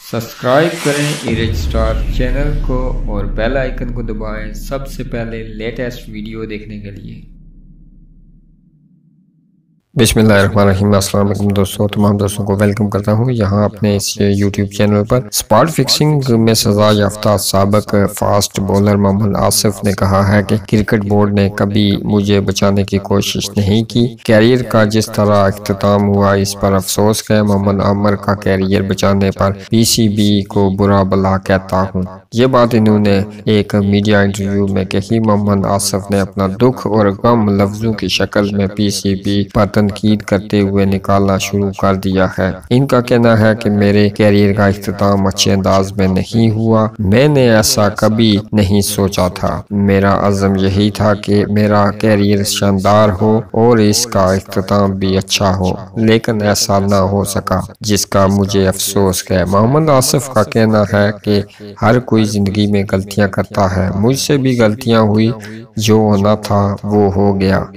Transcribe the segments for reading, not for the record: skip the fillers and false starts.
Subscribe करें erase star channel को और बेल आइकन को दबाएं सबसे पहले लेटेस्ट वीडियो देखने के लिए। बिस्मिल्लाहिर्रहमानिर्रहीम। अस्सलाम वालेकुम दोस्तों, तमाम दोस्तों को वेलकम करता हूँ यहाँ अपने इस यूट्यूब चैनल पर। स्पॉट फिक्सिंग में सजा याफ्ता साबिक फास्ट बॉलर मोहम्मद आसिफ ने कहा है कि क्रिकेट बोर्ड ने कभी मुझे बचाने की कोशिश नहीं की। कैरियर का जिस तरह अख्तिताम हुआ इस पर अफसोस है। मोहम्मद आमर का कैरियर बचाने पर पीसीबी को बुरा भला कहता हूँ। ये बात इन्होंने एक मीडिया इंटरव्यू में कही। मोहम्मद आसिफ ने अपना दुख और गम लफ्जों की शक्ल में पीसीबी पर तनकीद करते हुए निकालना शुरू कर दिया है। इनका कहना है कि मेरे कैरियर का इख्तिताम अच्छे अंदाज में नहीं हुआ। मैंने ऐसा कभी नहीं सोचा था। मेरा अज़म यही था कि मेरा कैरियर शानदार हो और इसका इख्तिताम भी अच्छा हो, लेकिन ऐसा ना हो सका, जिसका मुझे अफसोस है। मोहम्मद आसिफ का कहना है कि हर कोई जिंदगी में गलतियां करता है। मुझसे भी गलतियां हुई, जो होना था वो हो गया।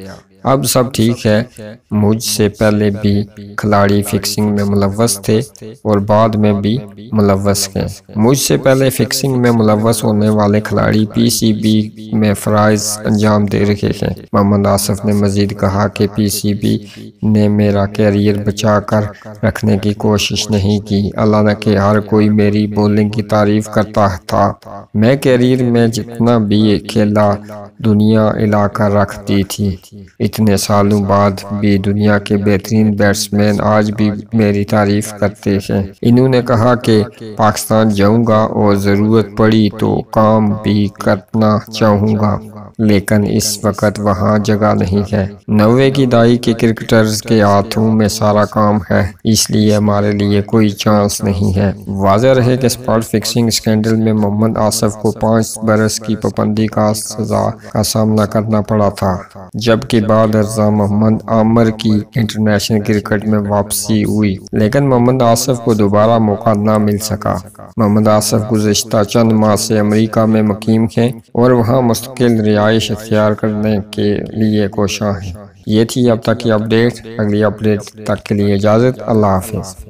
अब सब ठीक है। मुझसे पहले भी खिलाड़ी फिक्सिंग में मुलव्वस थे और बाद में भी मुलव्वस हैं। मुझसे पहले फिक्सिंग में मुलव्वस होने वाले खिलाड़ी पीसीबी में फ़राइज़ अंजाम दे रहे हैं। मोहम्मद आसिफ ने मजीद कहा कि पीसीबी ने मेरा कैरियर बचा कर रखने की कोशिश नहीं की। अल्लाह ने कि हर कोई मेरी बॉलिंग की तारीफ करता था। मैं कैरियर में जितना भी खेला दुनिया इलाकर रख दी थी। इतने सालों बाद भी दुनिया के बेहतरीन बैट्समैन आज भी मेरी तारीफ करते हैं। इन्होंने कहा कि पाकिस्तान जाऊंगा और ज़रूरत पड़ी तो काम भी करना चाहूँगा, लेकिन इस वक्त वहाँ जगह नहीं है। 90 की दहाई के क्रिकेटर्स के हाथों में सारा काम है, इसलिए हमारे लिए कोई चांस नहीं है। वाज़ेह रहे कि स्पॉट फिक्सिंग स्कैंडल में मोहम्मद आसिफ को 5 बरस की पाबंदी का सजा का सामना करना पड़ा था, जबकि बाद अज़ा मोहम्मद आमर की इंटरनेशनल क्रिकेट में वापसी हुई, लेकिन मोहम्मद आसिफ को दोबारा मौका न मिल सका। मोहम्मद आसिफ गुज़िश्ता चंद माह से अमेरिका में मुकीम हैं और वहाँ मुस्तकिल रिहाइश इख्तियार करने के लिए कोशां हैं। ये थी अब तक की अपडेट। अगली अपडेट तक के लिए इजाज़त। अल्लाह हाफिज़।